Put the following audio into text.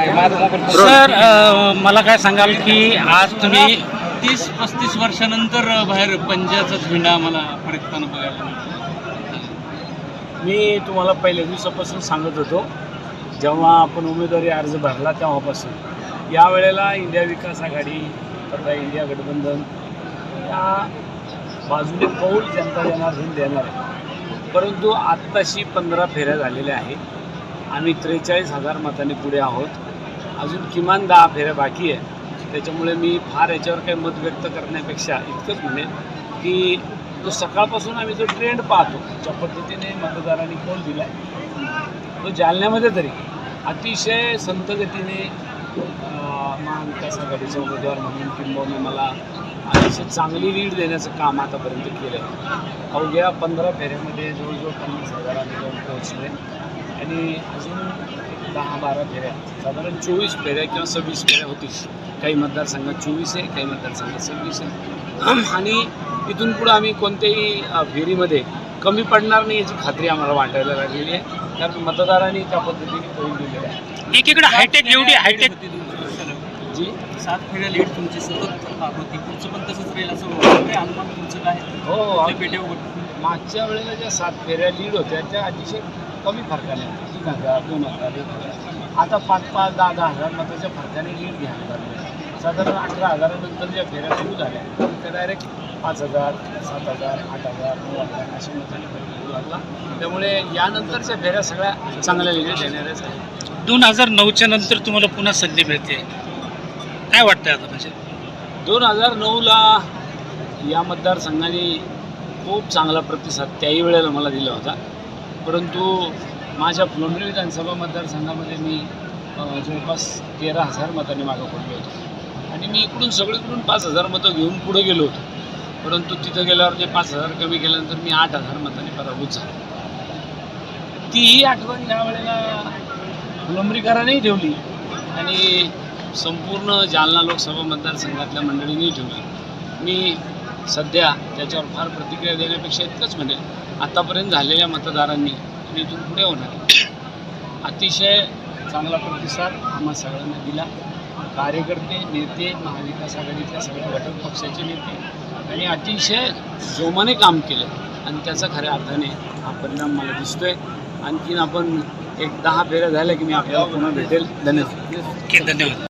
Sir मला काय सांगाल की आज तुम्ही 30-35 वर्षानंतर बाहेर पंजाचा झेंडा मला फडकताना बघायला मिळाला. मी तुम्हाला पहिल्या दिवसापासून सांगत होतो, जेव्हा आपण उमेदवारी अर्ज भरला तेव्हापासून यावेळेला इंडिया विकास आघाडी तथा इंडिया गठबंधन या बाजूने कौल जनता जनार्दन देणार आहे. परंतु आत्ताशी 15 फेऱ्या झालेल्या आहेत. आम्ही 43,000 मतांनी पुढे आहोत. अजून किमान 10 फेऱ्या बाकी आहे. त्याच्यामुळे मी फार याच्यावर काही मत व्यक्त करण्यापेक्षा इतकंच म्हणेन की तो सकाळपासून आम्ही जो ट्रेंड पाहतो, ज्या पद्धतीने मतदारांनी कौल दिला आहे तो जालन्यामध्ये तरी अतिशय संतगतीने महाविकास आघाडीचा उमेदवार म्हणून किंबहुना मला अतिशय चांगली लीड देण्याचं काम आतापर्यंत केलं आहे. अवघ्या 15 फेऱ्यामध्ये जवळजवळ 50,000 आम्ही जाऊन पोहोचले आणि अजून 10-12 फेऱ्या, साधारण 24 फेऱ्या किंवा 26 फेऱ्या होतील. काही मतदारसंघात 24 आहे, काही मतदारसंघात 26 आहे. आणि इथून पुढं आम्ही कोणत्याही फेरीमध्ये कमी पडणार नाही याची खात्री आम्हाला वाटायला लागलेली आहे. कारण मतदारांनी त्या पद्धतीने कौल दिलेला आहे. एकीकडे हायटेक एवढी हायटेक जी 7 फेऱ्या लीड तुमची सतत होती, तुमचं पण तसंच राहील असं अनुमान तुमचं काय? हो, पेटेवर मागच्या वेळेला ज्या 7 फेऱ्या लीड होत्या त्या अतिशय कमी फरकाने 3,000, 2,000, 1,000. आता 5-5, 10,000 मताच्या फरकाने लीड घ्यायला लागले. साधारण 18,000 ज्या फेऱ्या सुरू झाल्या त्या डायरेक्ट 5,000, 7,000, 8,000, 9,000 अशा मताने फरक सुरू लागला. त्यामुळे यानंतरच्या फेऱ्या सगळ्या चांगल्या लीड देणाऱ्याच आहेत. 2009च्या नंतर तुम्हाला पुन्हा संधी मिळते, काय वाटतंय आता? म्हणजे 2009ला या मतदारसंघाने खूप चांगला प्रतिसाद त्याही वेळेला मला दिला होता. परंतु माझ्या फुलंब्री विधानसभा मतदारसंघामध्ये मी जवळपास 13,000 मतांनी मागं पडलो होतो आणि मी इकडून सगळीकडून 5,000 मतं घेऊन पुढे गेलो होतो. परंतु तिथं गेल्यावर ते 5,000 कमी केल्यानंतर मी 8,000 मतांनी पराभूत झालो. तीही आठवण यावेळेला फुलंब्रीकरांनी ठेवली आणि संपूर्ण जालना लोकसभा मतदारसंघातल्या मंडळींनी ठेवली. मी सध्या त्याच्यावर फार प्रतिक्रिया देण्यापेक्षा इतकंच म्हणेल, आत्तापर्यंत झालेल्या मतदारांनी आणि इथून पुढे होणार अतिशय चांगला प्रतिसाद आम्हा सगळ्यांना दिला. कार्यकर्ते, नेते, महाविकास आघाडीतल्या सगळ्या घटक पक्षाचे नेते आणि अतिशय जोमाने काम केलं आणि त्याचा खऱ्या अर्थाने हा परिणाम मला दिसतोय. आणखीन आपण एक 10 फेऱ्या झाल्या की मी आपल्याला पुन्हा भेटेल. धन्यवाद. धन्यवाद.